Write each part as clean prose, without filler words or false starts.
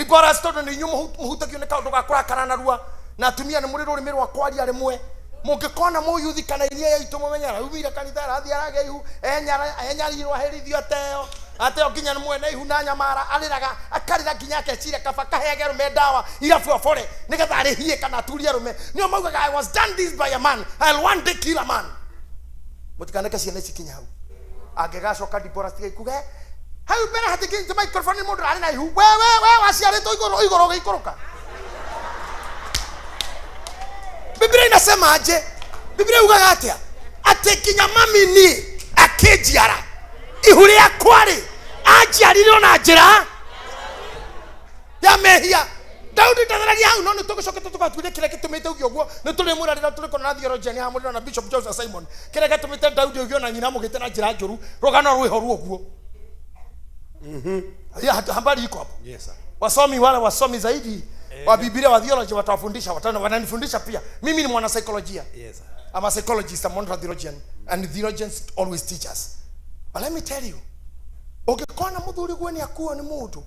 Likora stodo ni nyumu muhutakio ne kaundu gakora karana rua na atumia ni muri rurimi rwa kwaria rimwe mungikona muyuthi kana iria yaitu mumenyara umira kanitha rathi arage ihu enyarirwa herithio ateo ginya ni mwene ihu na nyamara aliraga akarira ginya akecire kaba kahege rume dawa irafu afore nigetha arihie kana aturia rume nio maugaga I was done this by a man, I'll one day kill a man. Mutikaneka ciana cikinya hau angegacoka Dibora tiga ikuge hau mbere hatikinite microphone mundu ari na ihu we waciarĩtwo igũrũ gĩikũrũka. Biblia inasema aje? Biblia ugaga atia ati kinya mami ni akejiara ihuri akwari ajiarirwo na njira ya mehia. Daudi ndatharagia hau no nitugucoke tukatuire kire gitumite ugio guo nituri murarira turi kona theological ha muri na Bishop Joseph Simon kire gitumite Daudi ugio na nyina mugite na njira njuru rugano rwiho ruoguo. Ya habari iko hapo. Yes sir. Wasomi wale wasomi zaidi wa Biblia wa theology watawafundisha wananifundisha pia. Mimi ni mwana psychologia. Yes sir. I'm a psychologist, I'm not a theologian, and theologians always teach us. But let me tell you, ungikona muthuri gwe ni akuo ni mundu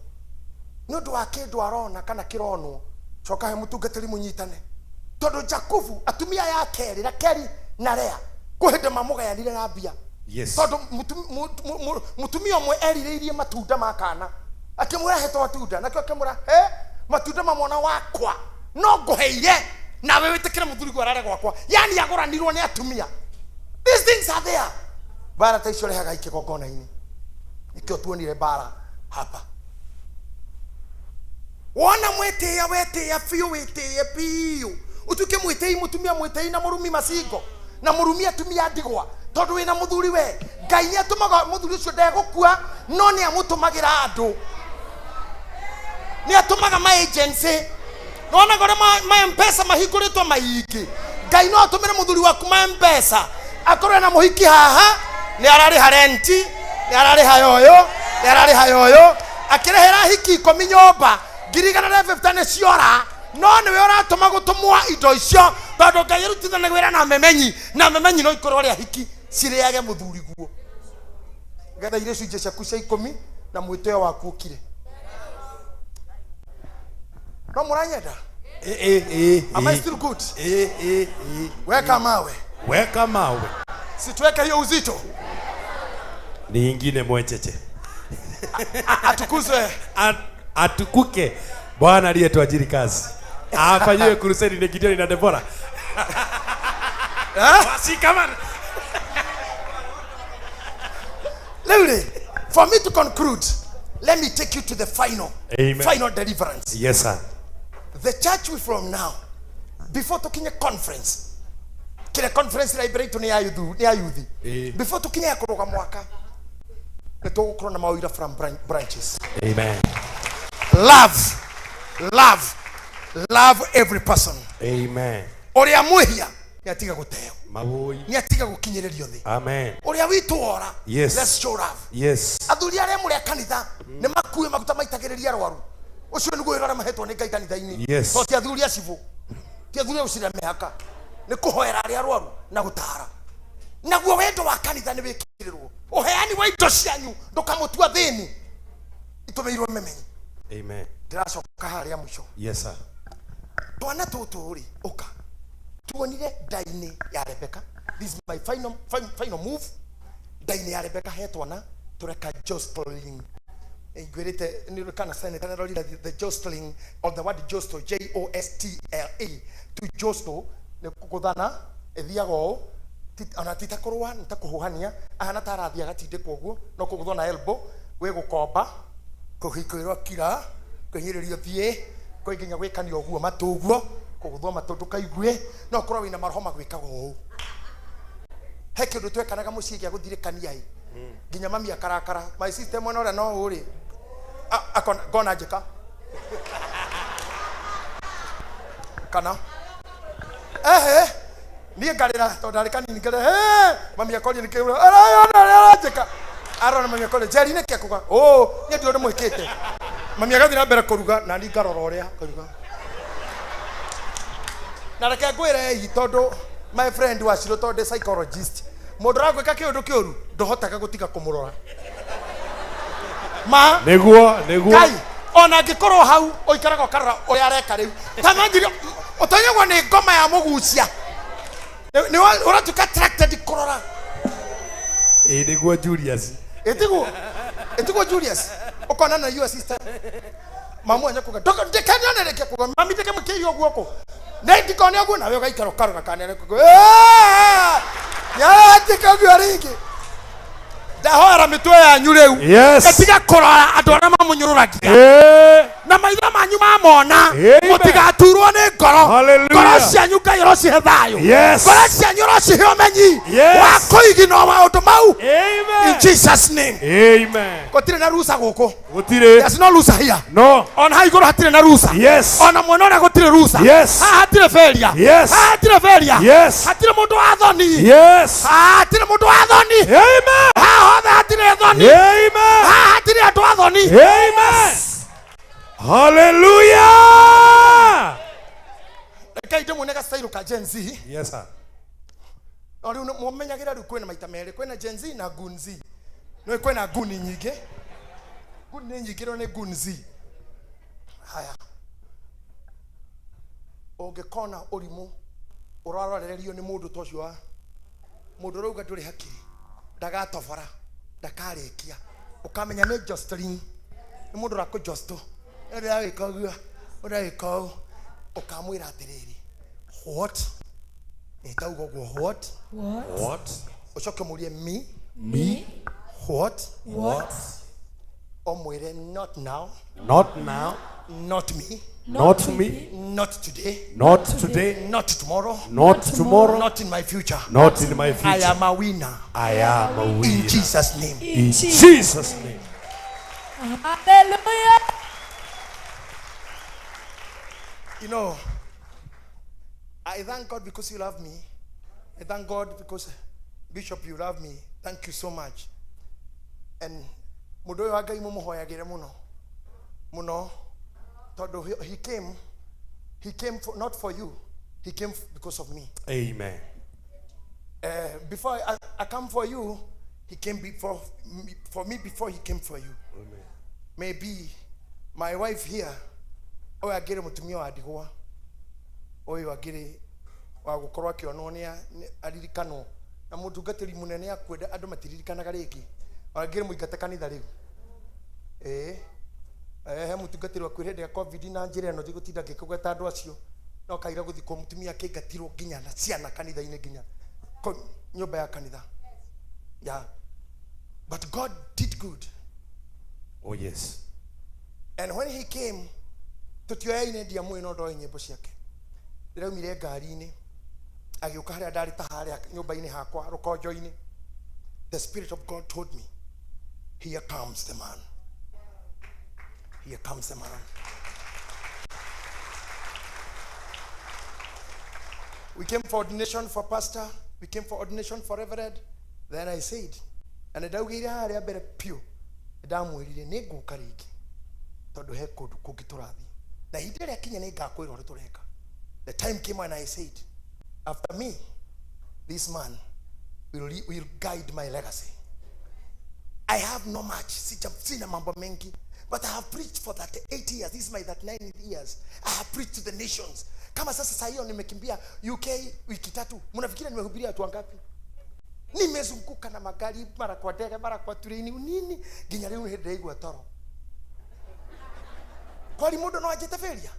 ni undu wa kindu arona kana kironwo coka he mutungatiri munyitane tondu Jakubu atumia ya Keri na Lea kuhinde mamugayanire na mbia. Yes. Tondu mutumia omwe eririirie matunda makana akimura hetwa matunda nakyo akimura matunda mamona wakwa no nguheire na wewe tekera muthuri gwe arare gwakwa, yani agoranirwo ni atumia. These things are there. Bara taicio rehaga ikigongona-ini nikio tuonire bara hapa. Wona mwetia wetia fiu wetia piu utuke mwitei mutumia mwitei na murumi masingo na murumi atumia ndigwa tondu wina muthuri we Ngai ni atumaga muthuri ucio ndegukua no ni amutumagira andu ni atumaga ma agency nona gore ma mpesa mahikuritwo maingi Ngai no atumire muthuri waku ma mpesa akorwe na muhiki haha ni arariha renti ni arariha yoyo ni arariha yoyo akirehera hiki ikomi nyomba girigana na 50 ciora no ni we uratuma gutumwa indo icio tondu Ngai rutithana gwira na memenyi no ikorwo ria hiki ciriage muthuri guo getha ire cunje ciaku cia 10 na mwiteo waku ukire no muranyenda am I still good? Weka mawe situweke hiyo uzito ni ingine mwecheche atukuzwe atukuke Bwana aliyetuajiri kazi afanyiwe crusade ni Gideon na Deborah. Wasi kama Literally, for me to conclude, let me take you to the final deliverance. Yes sir. The church we from now, before talking a conference, kile conference library to ni ayuthi. Before talking ya kuroga mwaka, neto ukro na mawira from branches. Amen. Love every person. Amen. Oria muhia ni atiga guteo. Maboi. Ni atiga gukinyererio thi. Amen. Oria witu ora. Yes. Let's show love. Yes. Athuri aria muri kanitha ni makuwe maguta maitagiriria arwaru. Ucio niguo irora mahetwo ni Ngai kanitha-ini. Yes. To ti athuri acibu. Ti athuri ucira mehaka. Ni kuhoera aria arwaru na gutara. Naguo wendo wa kanitha ni wikirirwo. Uheani wa indo cianyu ndukamutua thini. Itumeirwo memenyi. Amen. Ndiracoka haria mwisho. Yes sir. Twana tuturi uka tuonire ndaini ya Rebecca. This is my final move. Ndaini ya Rebecca hetwana tureka jostling. Igwerete ni kana sana the jostling of the word jostle, J-O-S-T-L-E. To jostle ni kukuthana ethiago ona titakorwa nitakuhuhania ahana tarathia gatinde koguo no kuguthona elbow we gukomba kuhikoirwa kira kunyiririo thie kuinginya gwikania oguo matuguo kuguthwa matundu kaigwe no korwa wina marhoma gwikaga uu he kindu twekanaga mucii gia guthirikania hi nginya mami akarakara my system ona no uri gona njika kana ni ngarira to ndarikani ngare mami akori ni kiura ara njika arona mami akori jeri ne kiakuga ni ndio mwikite mami agathi na mbere kuruga na ni ngarora uria kuruga na reke ngwire hi tondu my friend waciro tondu psychologist mundu ragwika kiundu kiuru ndohotaga gutiga kumurora ma neguo Ngai ona ngikoro hau oikaraga karara oya reka riu tamangiri otanyagwa ni ngoma ya mugucia ni uratuka attracted kurora niguo Julius etigo Julius ukona na your sister mamu anya kuga doka ndekanya nereke kuga mami ndeke mukeiyo guoko na ndikone agu nawe ugaikara karuga kanere kuga ya ndikagu aringi ndahora mitwe ya nyureu etiga kurora andu ara mamunyururagia na maitho manyu mamona mutigaturwo ni ngoro cianyu Ngai urocihe thayo ngoro cianyu urocihe umenyi wa kuigina maundu mau in Jesus name amen. Gutire na rusa guku Gutire. There's no rusa here. No. Ona hai iguru hatire na rusa. Yes. Ona mwena ona gutire rusa. Yes. Hatire failure. Yes. Hatire failure. Yes. Hatire mundu wa thoni. Yes. Hatire mundu wa thoni. Amen. Hatire thoni. Amen. Hatire andu wa thoni. Amen. Hallelujah. Kaide munega style ka Gen Z. Yes sir. Ori mumenyagira ru kwena maita mere kwena Gen Z na Gun Z. No kwena Gun nyingi. Gun nyingi ro ne Gun Z. Haya. Ongekona urimu urarorererio ni mundu tocio wa mundu rauga nduri hakiri ndagatobora ndakarekia ukamenya ni jostling ni mundu rako josto ere agikagua uragikau ukamwira atiriri what etaugo go what ucoke murie me what omwire not now not me not today not tomorrow not in my future I am a winner in Jesus name Hallelujah. You know, I thank God because you love me. I thank God because Bishop you love me. Thank you so much. And mudoyo agai mumuhoyagire muno todo he came not for you, he came because of me. Amen. Before I come for you, he came for me before he came for you. Amen. Maybe my wife here oya gere mutumia wa ndigwa oyo agire wa gukorwa akionwo ni aririkano na mutungatiri munene akwenda andu matiririkanaga ringi agire muingate kanitha riu he mutungatiri akwire de covid na njira no thigutinda ngikugweta andu acio no kaira guthikwo mutumia kingatirwo nginya na ciana kanitha-ini nginya nyumba ya kanitha but God did good. Oh yes. And when he came tutioya ine ndia mwino ndo nyimbo ciake ndiraumire ngari-ini agiuka haria ndari ta haria nyumba-ini hakwa rukonjo-ini. The Spirit of God told me, here comes the man. Here comes the man. We came for ordination for pastor, we came for ordination for reverend. Then I said, and ndaugire haria mbere pio ndamwirire ni nguka ringi tondu he kundu kungi turathi na hindi ria kinya ni ngakwira uri tureka. The time came when I said, after me this man will guide my legacy. I have no much, sina mambo mengi, but I have preached for 38 years. This is my 39th years. I have preached to the nations. Kama sasa saa hiyo nimekimbia UK wiki 3. Mnafikiria nimehubiria watu wangapi? Nimezunguka na magari mara kwa ndege mara kwa treni nini nginya riu hende igwa toro. Kwali mundu no ajete feria?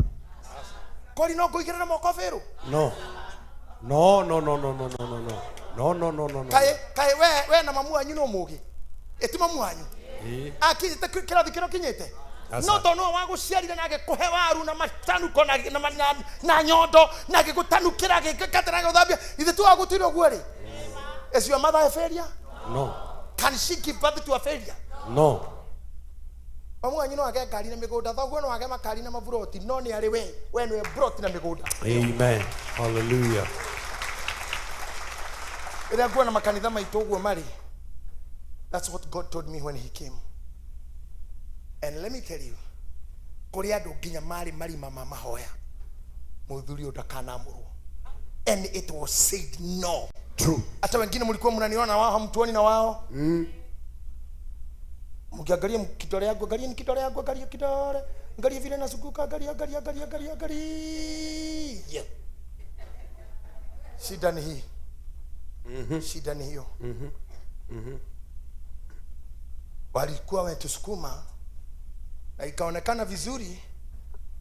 Kwali no ngoigera na moko feru? No. Kai we na mamu anyu no mugi. Eti mamu anyu. Akite kirathi kiro kinyete. No to no wa guciarire na gikuhe waru na matanuko na nyondo na gigutanukira gikatera guthambia. Ithe tu agutiro guori. Is your mother a failure? No. Can she give birth to a failure? No. Mamu anyu no age ngari na migunda thoguo no age makari na maburoti no ni ari we no brought na migunda. Amen. Hallelujah. Ira kuwa na makanitha maitu uguo mari. That's what God told me when he came. And let me tell you, kuri andu nginya mari mama mahoya muthuri udakanamurwo. And it was said no. True. Hata wengine mlikuwa mnaniona wao hamtuoni na wao. Mkiangalia kidole yangu, angalia kidole yangu, angalia kidole. Angalia vile nazunguka, angalia. Yeah. Shida ni hii. Shida ni hiyo. Walikuwa wametusukuma na ikaonekana vizuri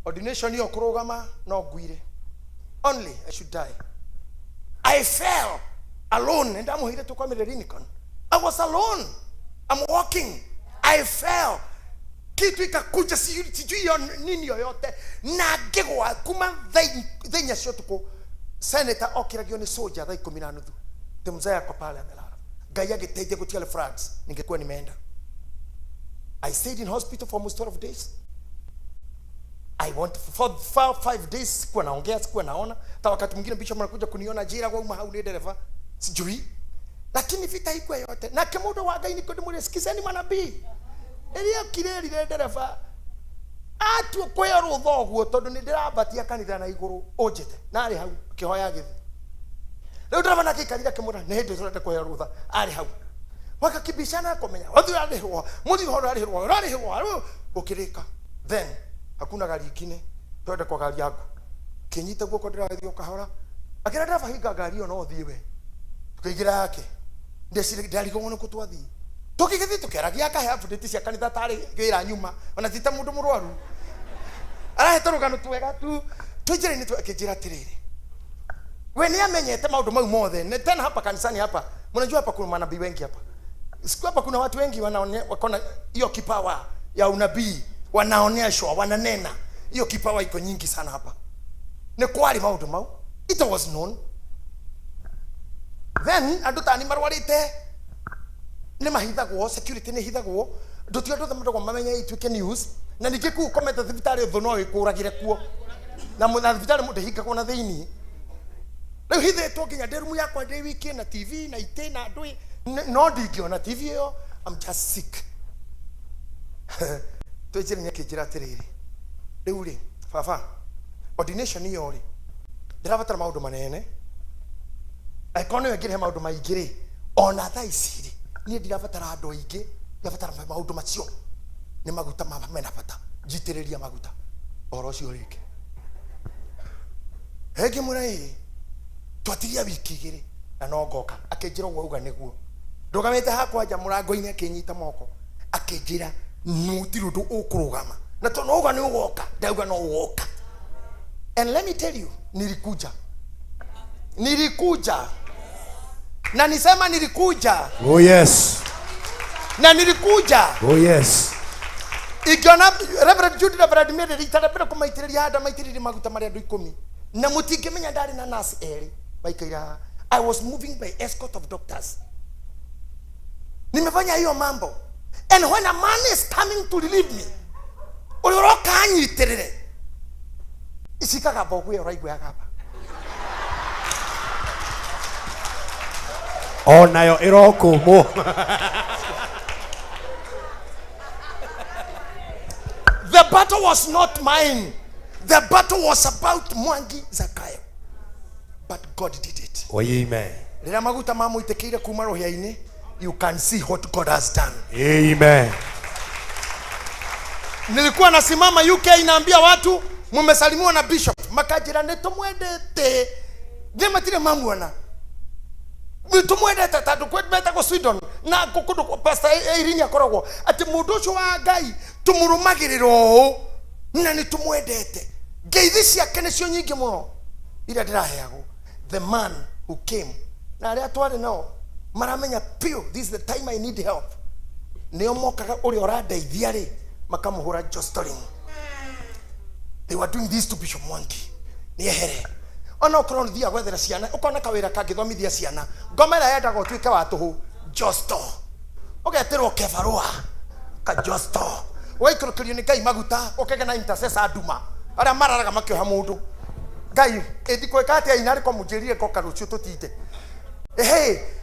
ordination hiyo kurogama no gwire. Only I should die. I fell alone and I'm here to come to Lincoln. I was alone. I'm walking. I fell. Kitu ikakuja sijui nini yoyote na ngegwa kuma thenya cio tuko senator okiragio ni soldier thaa 10:30 temzaya kwa pale amelala Ngai agiteithia gutiale flags ningekuwa nimeenda. I stayed in hospital for almost 12 days. I want for 5 days sikuwa naongea, sikuwa naona. Hata wakati mwingine bishop anakuja kuniona jira kwa uma hauni dereva sijui, lakini vita iko yote na kemudo wa Ngai niko ndimure sikizeni manabii elia kireri dereva atu kwa ruthoguo tondu ni ndirabatia kanitha na iguru ojete na ari hau kihoya githi leo dereva na kikarira kemuda ne hindi turende kwa rutha ari hau wakakibishana komenya wathu arihwo muthi hono arihwo ukirika then hakuna gari ingine twende kwa gari yangu kinyita guko ndirathio kahora akira dereva hinga gari yo no thiwe tukigira yake ndesire ndarigo ngono kutwathi tukigithi tukeragia ka hafu nditi cia kanitha tari gira nyuma ona tita mundu murwaru arahetorugano twega tu tujire ni twakijira tiriri we ni amenyete maundu mau mothe ne tena hapa kanisani hapa mnajua hapa kuna manabii wengi hapa siku hapa kuna watu wengi wanaona hiyo kipawa ya unabii wanaonyeshwa wananena hiyo kipawa iko nyingi sana hapa ne kwali maundu mau it was known then andutani marwarite ne mahithagwo security ne hithagwo ndutio ndothe mundu mamenye ituike news na nikiku comment thibitari thono ikuragire kuo na mutha thibitari mundu hika na thiini leo hithetwo nginya nderumu yakwa ndi wiki na TV na ite na ndui no ndingiona TV yo I'm just sick twejire nyakijira tiriri riu ri baba ordination yo ri ndirabatara maundu manene aikone wengire maundu maingiri ona thaa iciri ni ndirabatara andu aingi ndabatara maundu macio ni maguta mena bata njitiriria maguta oro cio rike hegi murai twatiria wiki igiri na no ngoka akinjira uga niguo ndugamite hakwa nja murango-ini akinyita moko akinjira nutiri undu ukurugama na to no uga ni ugoka ndauga no ugoka and let me tell you nilikuja na nisema nilikuja oh yes na nilikuja oh yes ikiona Reverend Judy na Brad Mede ritarabira kumaitiriria ada maitiriri maguta mari andu 10 na mutingimenya ndari na nurse eri baikaira I was moving by escort of doctors nimefanya hiyo mambo and when a man is coming to relieve me uloroka anyitirire isikaga bogu ya raigwe akapa onayo irokumo the battle was not mine. The battle was about Mwangi Zakayo. But God did it. Oh, amen. Rira maguta mamu itekire kuma rohia-ini, you can see what God has done. Amen. Nilikuwa nasimama UK inaambia watu mumesalimiwa na bishop. Makajira netumwendete. Gematire mamuona. Tumwendete tatu kwetmeta ko Sweden na kukudu pastor Irinya korogwo ati mundu ucio wa Ngai tumurumagiriro na ni tumwendete ngeithi ciake nicio nyingi muno ira ndiraheago the man who came na aria twari nao maramenya pio this is the time I need help nio mokaga uri orandeithia ri makamuhura jostling they were doing this to Bishop Mwangi ni ehere ona ukoro nthia gwethera ciana ukona kawira kangithomithia ciana ngomera yenda gutwike wa tuhu josto ugeterwo kevarua ka josto waikurukirio ni Ngai maguta ukege na intercessor nduma aria mararaga makioha mundu Ngai ndikoeka ati ainari ko munjirire ko karucio tutite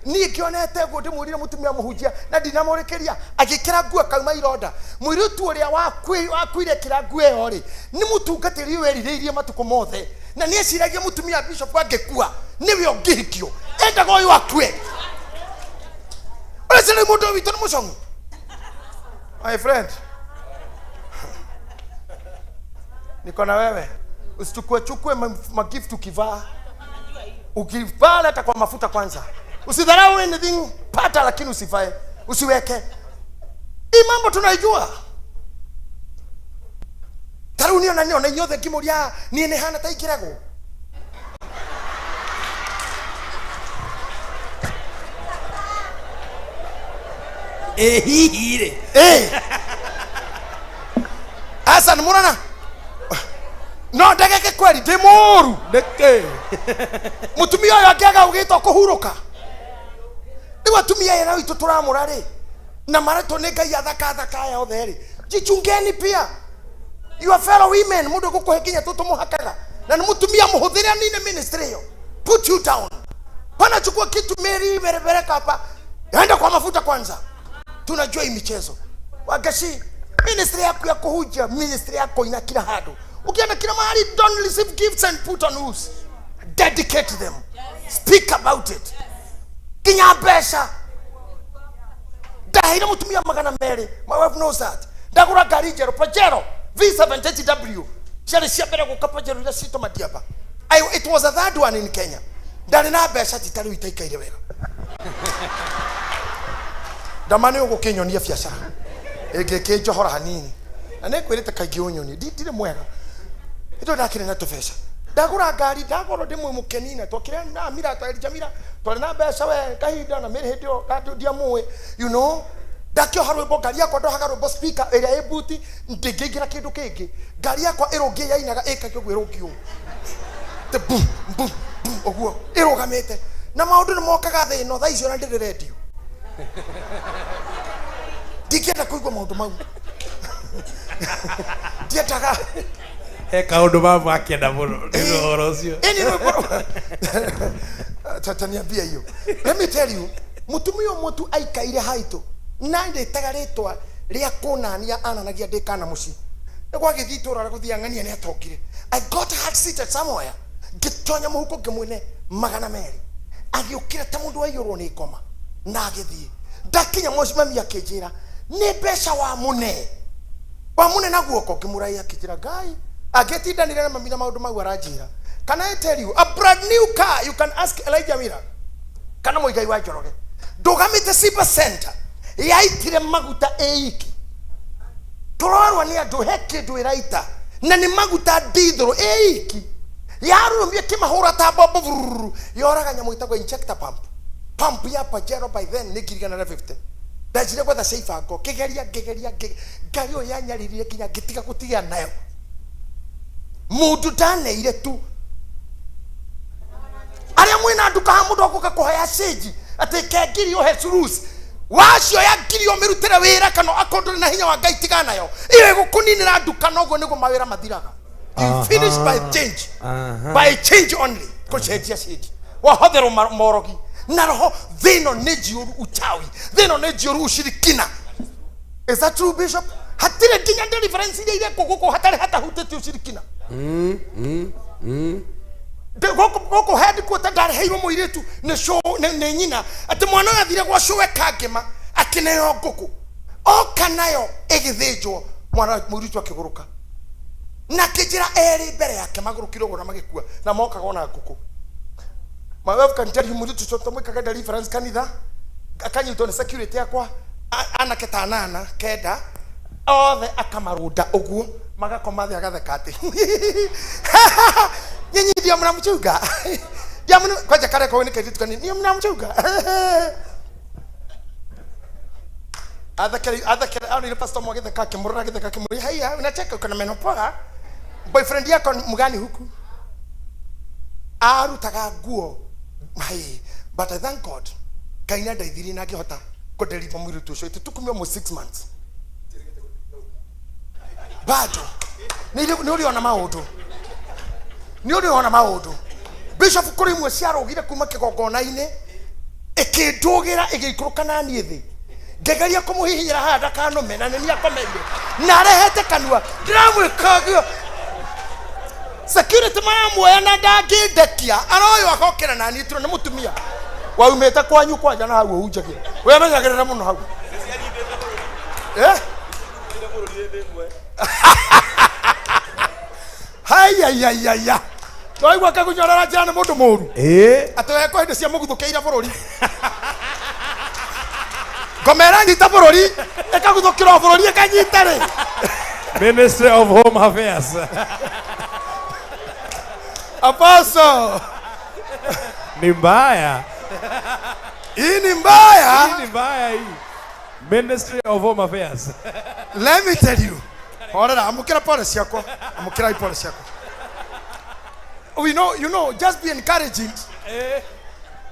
ni kionete go ndimurire mutumia muhunjia na ndinamurikiria agikira nguo kauma ironda muiritu uria wakuire kira nguo yo ri ni mutungatiri weririirie matuko mothe na ni eciragia mutumia bishop angekua niwe ongihikio endaga uyu akue urasiri mundu witu ni mucongu my friend Niko na wewe. Usichukue magift ukivaa. Ukivaa hata kwa mafuta kwanza. Usidharau anything, pata lakini usifae. Usiweke. Hii mambo tunaijua. Taru niona nyothe kimuria ni ene hana taikirago. Hihire. Asa murana. No ndageke kweli ndimuru. Ndeke. Mutumia uyu akiaga ugito kuhuruka. Ni watumia yera witu turamurari. Na marato ne ngai athaka ya otheri. Jichungeni pia. Your fellow women mundu gukuhekinya tutumuhakaga. Na ni mutumia muhuthira nine ministry yo. Put you down. Pana chukua kitu Mary berebere hapa. Enda kwa mafuta kwanza. Tunajua hii michezo. Wagashi ministry yako ya kuhuja, ministry yako ina kila hado. Ukienda kila mahali, don't receive gifts and put on who's. Dedicate them. Speak about it. Kinya pesa. Dahira mutumia magana mere. My wife knows that. Dagura gari jero Pajero V70W. Shari siabere ko kapajero ila sito madiaba. It was a third one in Kenya. Dali na pesa titari itaika ile wega. Damani ugo Kenya ni afya. Ege johora hanini. Ane kweleta kagionyo ni. Dile mwega. Ito nakire na tofesha. Dagura gari dagoro demo mukenina tokire na mira to jamira to na besa we kahida na mere hedio radio dia muwe you know dakyo harwe bo gari yako ndo hagaro bo speaker ere ebuti ndegegira kindu kingi gari yako eroge yainaga ekakyo gwirogio te boom boom boom oguo erogamete na maundu ni mokaga the no thaicio na ndire radio dikienda kuigwa maundu mau dietaga kaundu baba akienda muno ndio orocio tataniambia hiyo. Let me tell you, mutumio mutu aikaire haito na ndetaga ritwa ria kunania ananagia ndekana muci egwa githitura ra guthia ngania ni atokire. I got heart seated somewhere gitonya muhuko ngimwene magana meri agiukira ta mundu ayurwo ni ngoma na agithie ndakinya mucimami akinjira ni mbeca wa mune na guoko ngimurai akinjira ngai agetindanire na mami na maundu mau aranjira. Can I tell you, a brand new car, you can ask Elijah Mira. Kana moigai wa joroge. Dogamite Sipa Center. Yaitire maguta eiki. Tororwa ni andu heke ndu iraita. Na ni maguta dithro eiki. Yarumie kimahura ta bobo. Yoraga nyamu itagwa injector pump. Pump ya Pajero by then ni girigana na 50. Dajire kwa the safe ako. Gegeria gari o yanyarire kinya gitiga gutiga nayo. Mundu dane ile tu. Aria mwina nduka ha mundu akuka kuhaya seji ate kegiri o hesurus wacio ya ngiri o mirutire wira kana akondo na hinya wa ngai tigana yo iwe gukuninira nduka nogo nigo mawira mathiraga. You finish by change. By change only kucenjia seji wa hothero morogi na roho thino nejiuru uchawi thino nejiuru ushirikina. Is that true, Bishop? Hatire kinya deliverance ile kuguko hatari hata hutete ushirikina. Goko hadi ko tandare heiwa moiretu ne show ne nyina ate mwana athire gwa show ekangema akineyo ngoko okanayo egithejwo mwana muritu akiguruka na kijira eri mbere yake magurukiro gona magikua na moka gona ngoko. My wife can tell you muritu choto mwikaga deliverance kanitha akanyito ne security yakwa anake tanana kenda othe akamaruda uguo magakoma thia gathekate nyinyi ndio mnamchuga ndio mna kwaje kare kwa ni kitu kani ndio mnamchuga adha au ni pastor mwagitha kake murura githa kake muri haya unacheka uko na menopora boyfriend yako mgani huku arutaga nguo hai but I thank God kaina ndaithiri na ngihota ko deliver mwiri tu so itukumia mo 6 months bado ni uliona maundu ni uliona maundu. Bishop kuri mwe ciarogire kuma kigongona-ini ikindugira igikuruka na nie thi ngegeria kumuhihinyira handa kanume na ni akomeire na rehete kanua ndiramwikagio security maramuoya na ndangindekia aroyo akokera na ni turo ni mutumia waumete kwanyu kwanja na hau unjagia we menyagirira muno hau Ayayayaya. Toigwa kagunyorara jana mundu muru. Atweko hinde cia muguthukiira bururi. Gomera nyita bururi, ekaguthukira bururi ekanyita ri. Ministry of Home Affairs. Apostle. Ni mbaya. Hii ni mbaya. Hii ni mbaya hii. Ministry of Home Affairs. Let me tell you. Orera amukira pole ciako. Amukira pole ciako. You know, just be encouraging.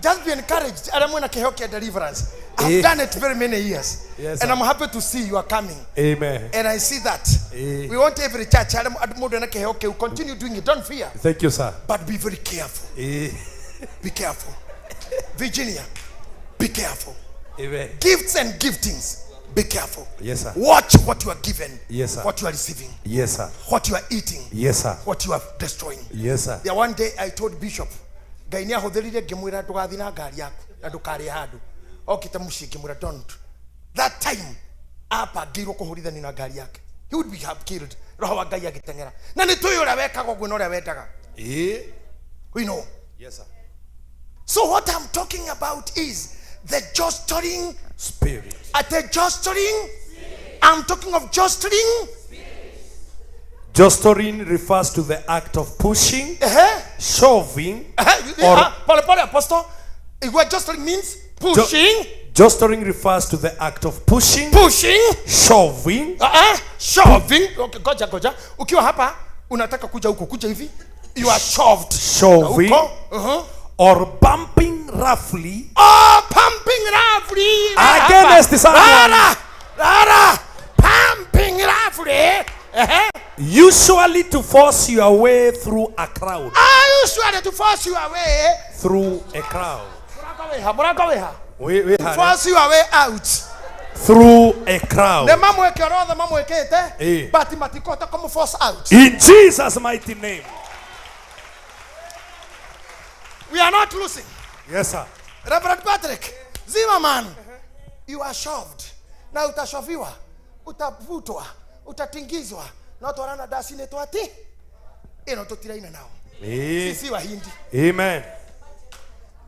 Just be encouraged. Aramwena kehokia deliverance. I've done it very many years. Yes, and I'm happy to see you are coming. Amen. And I see that. We want every church. Continue doing it. Don't fear. Thank you, sir. But be very careful. Be careful. Virginia, be careful. Amen. Gifts and giftings, be careful. Yes, sir. Watch what you are given. Yes, sir. What you are receiving. Yes, sir. What you are eating. Yes, sir. What you are destroying. Yes, sir. There one day I told Bishop, Gainia hodherire ngimwira ndugathina ngari yaku na ndukari handu. Okite mushi ngimwira don't. That time apa ngirwo kuhurithani na ngari yake. He would be have killed. Roho wa Ngai agitengera. Na ni tuyo ura wekaga gwe no ura wendaga. We know. Yes, sir. So what I'm talking about is the jostling spirit. At the jostling, I'm talking of jostling. Jostling refers to the act of pushing, shoving, or apostle. What jostling means pushing. Jostling refers to the act of pushing, shoving, shoving. Okay, goja. Ukiwa hapa unataka kuja huko, kuja hivi. You are shoved. Shoving. Or bumping roughly. Pumping roughly. Against someone. Pumping roughly. Usually to force your way through a crowd. Usually to force your way through a crowd. To force your way out through a crowd. But force out. In Jesus' mighty name. We are not losing. Yes, sir. Reverend Patrick Zimmerman, you are shoved. Na utashoviwa, utavutwa, utatingizwa. Na twarana dasine twati. Eno tutiraina nao. Sisi Wahindi. Amen.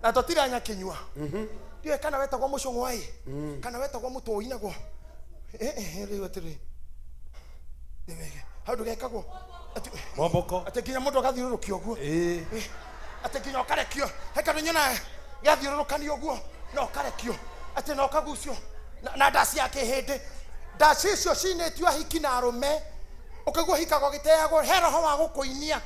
Na tutira nya kinyua. Dio kana weta kwa mushongo wai. Kana weta kwa muto oina go. Riwe tiri. How do geka go? Moboko. Atekinya muto gathiurukio go. Atekinya okarekio. Heka nyona gathiurukanio go. No karekio. Ate no kagucio. Na dasi yake hende. Dasi cio cinetio ahiki na arume. Ukagwa hikago giteago heroho wa gukuinia.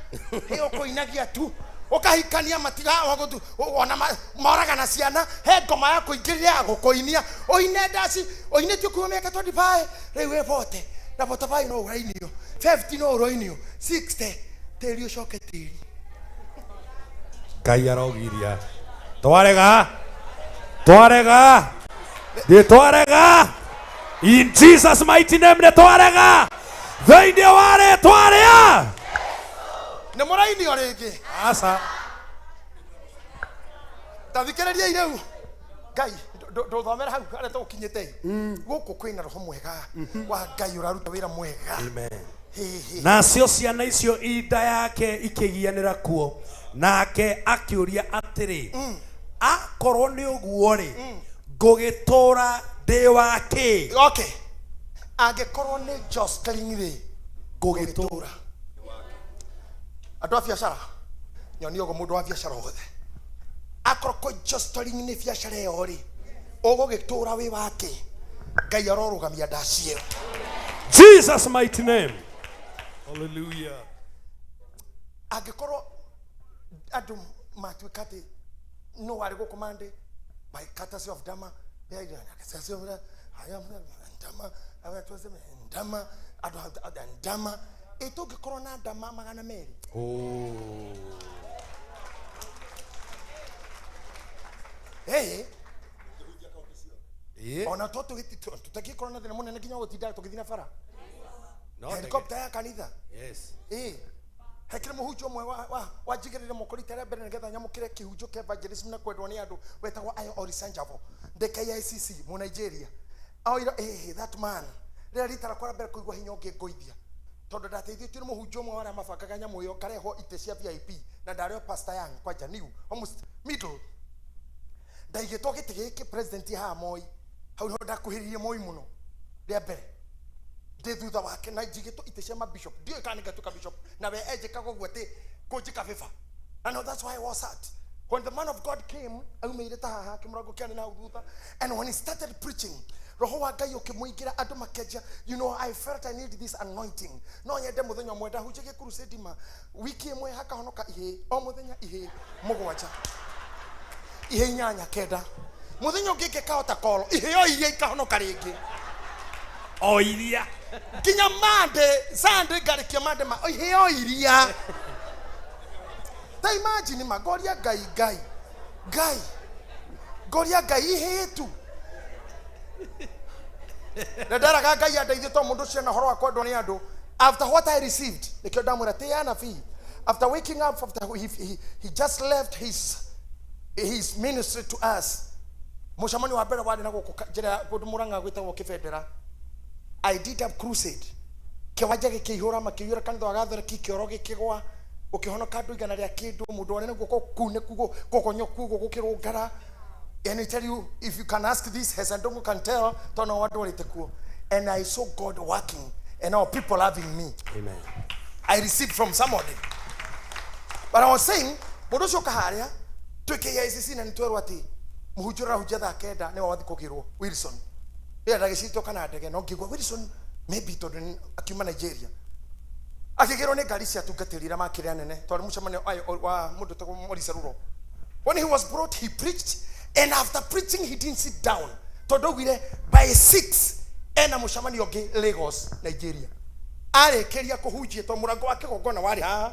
He ukuinagia tu. Ukahikania matiga wagotu ona moraga na ciana he ngoma ya kuingirira gukuinia oine dasi oine tio kuma meka 25 rewe 40 na 45 no urainio 50 no urainio 60 terio shoketiri Ngai arogiria twarega in Jesus mighty name ne twarega thĩinĩ wa rĩĩtwa rĩa ne morainio rĩngĩ asa tathikĩrĩria ireu Ngai ndothomera hau arĩa tũkinyĩte gũkũ kwĩna roho mwega wa Ngai ũraruta wĩra mwega. Amen. Nacio ciana icio inda yake ikĩgianĩra kuo nake akĩũria atĩrĩ akorwo nĩ ũguo rĩ ngũgĩtũũra ndĩ wake. Okay, angĩkorwo nĩ jostling rĩ ngũgĩtũũra. Andũ a biacara nyoni ũguo mũndũ wa biacara wothe akorwo jostling nĩ biacara ĩyo rĩ ũgũgĩtũũra wĩ wake. Ngai arorũgamia ndaci ĩyo. Jesus mighty name. Hallelujah. Angĩkorwo andũ matuĩka atĩ no warĩ gũkũmande by courtesy of Dama Dama itũngĩkorwo na Dama magana merĩ. Ona tũtagĩkorwo na thĩna mũnene nginya gũtinda tũgĩthiĩ na bara helicopter ya kanitha. Yes. Hekire muhunjio mwe wa jigirire mukorite rĩa mbere nĩgetha nyamũkire kĩhunjio kĩa evangelism na kwendwo nĩ andũ wetagwo Ayo Orisanjavo DKICC mu Nigeria. That man rĩrĩa ritara kwa mbere kũigua hinya ũngĩ ngũithia tondu ndateithĩtio nĩ mũhunjia ũmwe wa arĩa mabangaga nyamũ ĩyo ngarehwo itĩ cia VIP na ndarĩo pastor yang kwanja new almost middle ndaigĩtwo gĩtĩ gĩkĩ president haha Moi hau nĩho ndakuhĩrĩirie Moi mũno rĩa mbere ndĩ thutha wake na njigĩtwo itĩ cia mabishop ndiũĩ kana nĩngatuĩka bishop na we enjĩkaga ũguo atĩ kũnjĩka bĩba. And that's why I was sad when the man of God came aumĩire ta haha kĩmũrango kĩarĩ na hau thutha, and when he started preaching roho wa Ngai ũkĩmũingĩra andũ makĩanjia, you know, I felt I need this anointing. No nyende mũthenya ũmwe ndahunjagia crusade ma wiki ĩmwe hakahonoka ihĩ o mũthenya ihĩ mũgwanja ihĩ inyanya kenda mũthenya ũngĩ ngĩkahota koro ihĩ o iria ikahonoka rĩngĩ o iria kinya Monday Sunday ngarikia Monday ma ihĩ o iria. Ta imagine magoria Ngai goria Ngai ihĩ tu na ndaraga Ngai andeithie to mũndũ ũcio na horo wa kwendwo nĩ andũ. After what I received nikio ndamwĩra tĩ anabii, after waking up, after he just left his ministry to us, mũcemanio wa mbere warĩ na gũkũ njĩra kũndũ Mũrang'a gwĩtagwo Kĩbendera. I did a crusade kĩwanja gĩkĩihũra makĩiyũra kanitha wa Gatholeki kĩoro gĩkĩgwa ũkĩhonoka andũ igana rĩa kĩndũ mũndũ warĩ naguo kunĩku gũkonyoku gũkĩrũngara. And I tell you, if you can ask this, Hesandongo can tell, don't know what do it. And I saw God working, and now people loving me. Amen. I received from somebody. But I was saying, Bodosho Kaharia, toke ya isisi na nitwerwa ati, muhujura hujada keda, ne wawadhi kokiro, Wilson. Ya ragisi toka na adege, no gigwa, Wilson, maybe to the akima Nigeria. Akigero ne galisi atugatilira makiri nene, to musha mane wa mudo toko morisaruro. When he was brought, he preached. And after preaching, he didn't sit down. Todogire by 6, ena mushamani yoge Lagos, Nigeria. Are keria kuhujie to murango wake gogona wari haha.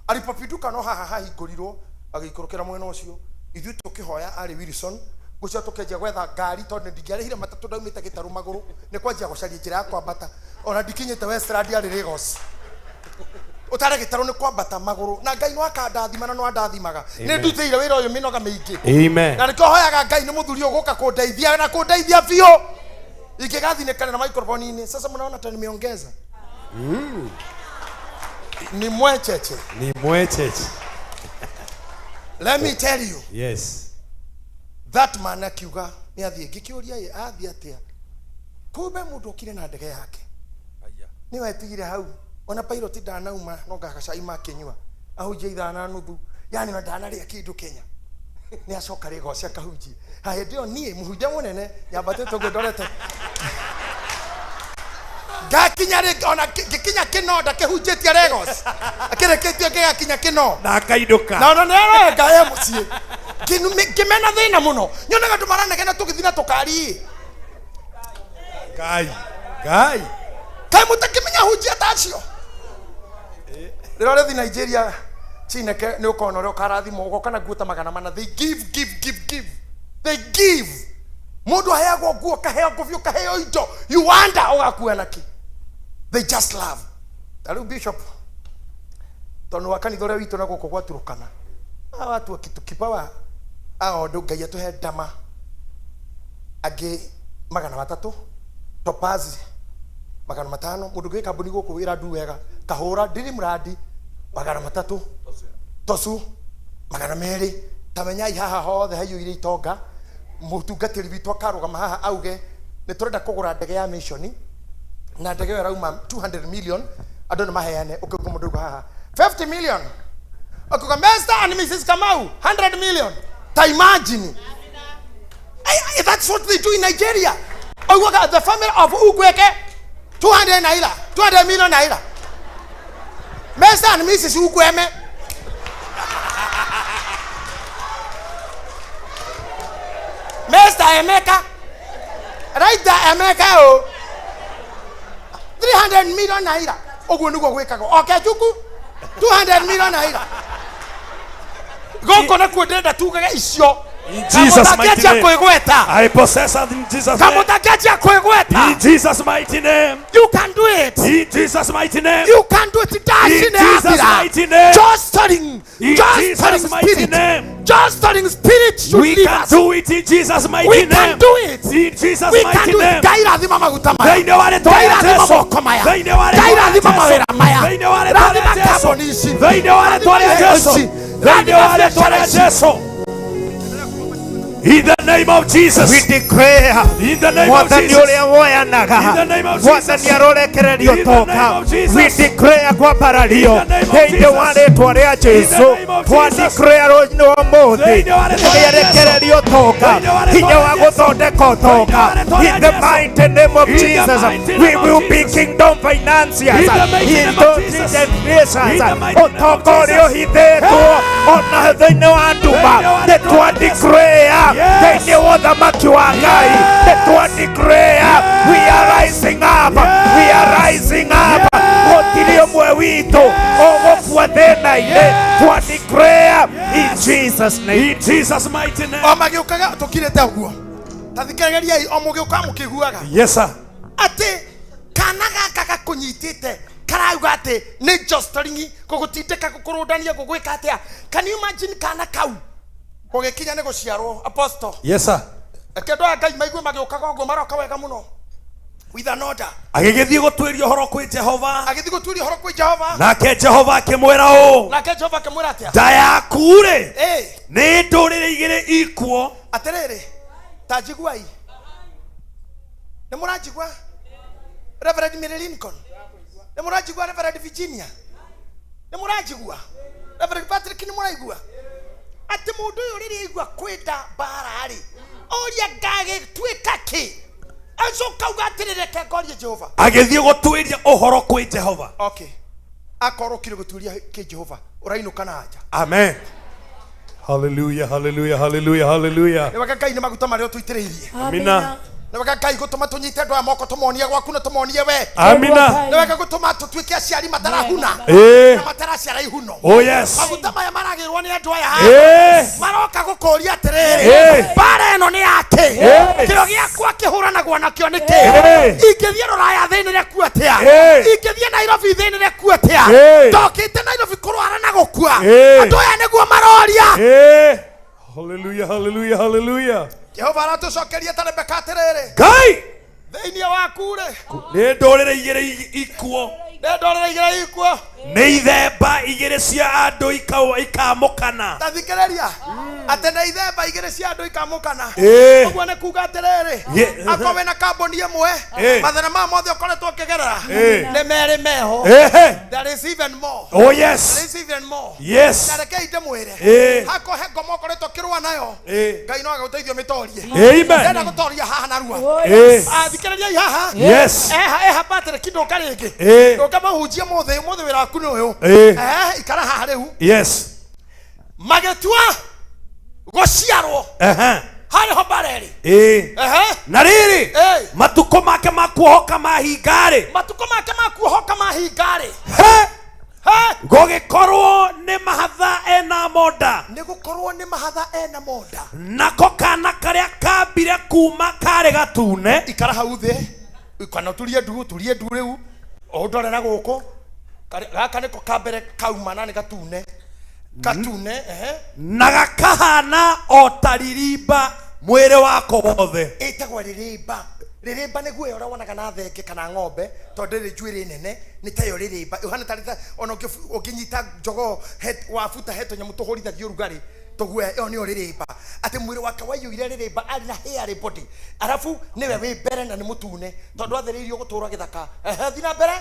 Alipopiduka no haha higoriro agikorokera mwena ucio. Ithu tukihoya ari Wilson gucio tukenja gwetha ngari tondu ndingiarihire matatu ndaumite gitaru maguru ni kwanjia gucaria njira ya kwambata ona ndikinyite Westland ari Lagos. Utare gitaru ni kwambata maguru na Ngai no akandathima na no andathimaga ni ndutire wira uyu minoga miingi. Amen. Na nikohoyaga Ngai ni muthuri uguka kundeithia na kundeithia biu ikigathinekana na microphone ini. Sasa mnaona tani nimeongeza ni mwecheche. Let me tell you, yes, that man akiuga ni athie ngikiuria ye athie atia kumbe mundu okire na ndege yake ni wetigire hau ona pilot ndanauma no ngagacai makenyua ahunjia ithana nuthu yani na ndanaria kindu Kenya ni acoka Lagos akahunjia hahe ndio nie muhunjia munene nyambatete ngondorete gakinya ona gikinya kinoda kihunjitie Lagos akireketio gigakinya kino na akaiduka na ona nero ngaye mucie kimena thina muno nyonaga andu maranegena tugithina tukari Ngai kai mutakimenya hunjia tacio rero rethi Nigeria chineke ni ukona ro karathimo ugokana guota magana mana. They give they give mundu hayagwo guo kaheo guvyo kaheo indo you wonder ugakuwa naki. They just love. Taru bishop tonu wakanitha ria witu na guko gwaturukana watu akitukipawa ao ndo Ngai atuhe ndama agi magana matatu topazi magana matano mundu gika mbuni guku wira ndu wega kahura ndiri muradi magana matatu tosu magana meri tamenyai haha hothe haiyuire itonga mutungatiri witu akarugama haha auge ni turenda kugura ndege ya mission na ndege yo rauma 200 million andu ni maheane ukiguo mundu haha 50 million okuga Mr. and Mrs. Kamau 100 million. Ta imagine. That's what they do in Nigeria. The family of Ugweke 200 naira, 200 million naira. Mr. and Mrs. Ugweme. Mr. Emeka. Right there, Emeka. 300 million naira. Ogwenugo gwekago. Okay, chuku. 200 million naira. Go na kuendenda tugaga icio. In Jesus mighty name. I possess it in Jesus name. In Jesus mighty name. You can do it. In Jesus mighty name. You can do it. In Jesus mighty name. Jostling. In Jesus mighty name. Jostling spirit. should we leave can us. do it in Jesus' mighty We name. can do it. In Jesus' We can mighty do it. name. Ngai rathima maguta maya. Thĩinĩ wa rĩĩtwa Ngai rĩa rathima Jesũ. moko maya. Thĩinĩ wa Ngai rĩĩtwa rĩa rathima Jesũ. mawĩra maya. Thĩinĩ wa rĩĩtwa rĩa Rathima Jesũ. kambuni ici. Thĩinĩ wa rĩĩtwa rĩa Jesũ. Thĩinĩ wa rĩĩtwa rĩa Jesũ. In the name of Jesus. We declare In the name of Mwathani Jesus. ũrĩa woyanaga, In the name of Mwathani Jesus. arorekererio In the name toka. of Jesus. We declare kwambarario In the name of thĩinĩ wa Jesus. rĩĩtwa rĩa In the Jesũ. name of Twa Jesus. declare rũcinĩ wa ũmũthĩ Thĩinĩ wa rĩĩtwa rĩa nĩarekererio toka. Thĩinĩ wa rĩĩtwa Hinya rĩa wa Jesũ. gũthondeka toka. Thĩinĩ wa rĩĩtwa rĩa In the Jesũ. mighty name of In the Jesus, mighty we name of will be Jesus. kingdom financiers. In the mighty name of Into Jesus. generations. In the mighty name of Ũtonga ũrĩa Jesus. ũhithĩtwo ona thĩinĩ wa nduma Thĩinĩ wa nĩ rĩĩtwa twa rĩa Jesũ. declare Yes. thĩinĩ wa ũthamaki wa Ngai nĩ twa declare we are rising up. We are rising up. Gũtirĩ ũmwe witũ ũgũkua thĩna-inĩ. Twa declare in Jesus name. In Jesus' mighty name. O magĩũkaga tũkirĩte ũguo. Ta thikagĩriai o mũgĩũka mũkĩiguaga. Yes, sir. Atĩ kana gaka gakũnyitĩte karauga atĩ nĩ jostling gũgũtindĩka gũkũrũndania gũgwĩka atĩa. Can you imagine kana kau gũgĩkinya nĩ gũciarwo apostle? Yes, sir. Kĩndũ aya Ngai maigue magĩũkaga ũguo maroka wega mũno. With an order. Agĩgĩthiĩ gũtuĩria ũhoro kwĩ Jehova. Agĩthiĩ gũtuĩria ũhoro kwĩ Jehova. Nake Jehova akĩmwĩra ũũ. Nake Jehova akĩmwĩra atĩa? Nda yaku-rĩ Ĩ, nĩ ndũrĩrĩ igĩrĩ ikuo. atĩrĩrĩ, ta njiguai. Nĩ mũranjigua? Reverend Mary Lincoln. Nĩ mũranjigua Reverend Virginia? Nĩ mũranjigua? Reverend Patrick nĩ mũraigua? Atĩ mũndũ ũyũ rĩrĩa aigua kwenda mbara-rĩ, oria ngagĩtuĩka kĩ? Acoka auga atĩrĩrĩ, reke ngorie Jehova. Agĩthiĩ gũtuĩria ũhoro kwĩ Jehova. Okay. Akorwo kire gũtuĩria kĩ Jehova, ũrainũka na anja. Amen. Hallelujah, hallelujah, hallelujah, hallelujah. Nĩ wega Ngai nĩ maguta marĩa ũtũitĩrĩirie. Amina. Nĩ wega Ngai gũtũma tũnyite andũ aya moko tũmonie gwaku na tũmonie we. Amina. Nĩ wega gũtũma tũtuĩke aciari matarahuna na mataraciara ihuno. Oh yes. Maguta maya maragĩrwo nĩ andũ aya maroka gũkũria atĩrĩrĩ, mbara ĩno nĩ yake, kĩro gĩakwa kĩhũranagwo nakĩo nĩ kĩ? Ingĩthiĩ Rũraya thĩinĩ rĩaku atĩa? Ingĩthiĩ Nairobi thĩinĩ rĩaku atĩa? Ndokĩte Nairobi kũrwara na gũkua. Andũ aya nĩguo maroria. Hallelujah, hallelujah, hallelujah. Jehova aratũcokeria ta Rebeka atĩrĩrĩ, Ngai thĩinĩ waku-rĩ nĩ ndũrĩrĩ igĩrĩ ikuo. nĩ ndũrĩrĩ igĩrĩ ikuo. Nĩ ithemba igĩrĩ cia andũ ikamũkana. Ta thikĩrĩria atĩ nĩ ithemba igĩrĩ cia andũ ikamũkana. Ĩ. Ũguo nĩ kuga atĩrĩrĩ, akorwo wĩna kambuni ĩmwe mathĩna maya mothe ũkoretwo ũkĩgerera nĩ merĩ meho. There is even more. Oh There yes. is even more. Yes. Na rekei ndĩmwĩre, hako he ngoma ũkoretwo ũkĩrũa nayo, Ngai no agũteithio mĩtorie. Amen. Ndenda gũtoria haha narua. Thikĩrĩriai haha. Yes. Eha Patrick ndoka rĩngĩ. Ndoka mahunjie mũthĩ wĩra waku nĩ ũyũ. Ikara haha rĩu. Yes. Magĩtua gũciarwo. Harĩ ho mbareri. Na rĩrĩ matukũ make ma kuohoka mahinga-rĩ. Matukũ make ma kuohoka mahinga-rĩ. Gũgĩkorwo nĩ mahatha ena monda. Nĩ gũkorwo nĩ mahatha ena monda. Nako kana karĩa kambire kuma karĩ gatune. Ikara hau thĩ. Kana turie ndu rĩu. O ndorera gũkũ. Gaka nĩko kambere kauma na nĩ gatune. Gatune, na gakahana o ta ririmba mwĩrĩ wako wothe. Ĩtagwo rĩrĩmba. Rĩrĩmba nĩguo ũrĩa wonaga na thenge kana ng'ombe, tondũ rĩ njuĩrĩ nene nĩ tayo rĩrĩmba. Ũhana tarĩ ona ũngĩnyita njogoo wabuta he tũnyamũ tũhũrithagia ũrugarĩ tũguoya, ĩyo nĩyo rĩrĩmba. Atĩ mwĩrĩ wake waiyũire rĩrĩmba, arĩ na hairy body. Arabu nĩwe wĩ mbere na nĩ mũtune, tondũ athĩrĩirio gũtũũra gĩthaka. Thiĩ na mbere.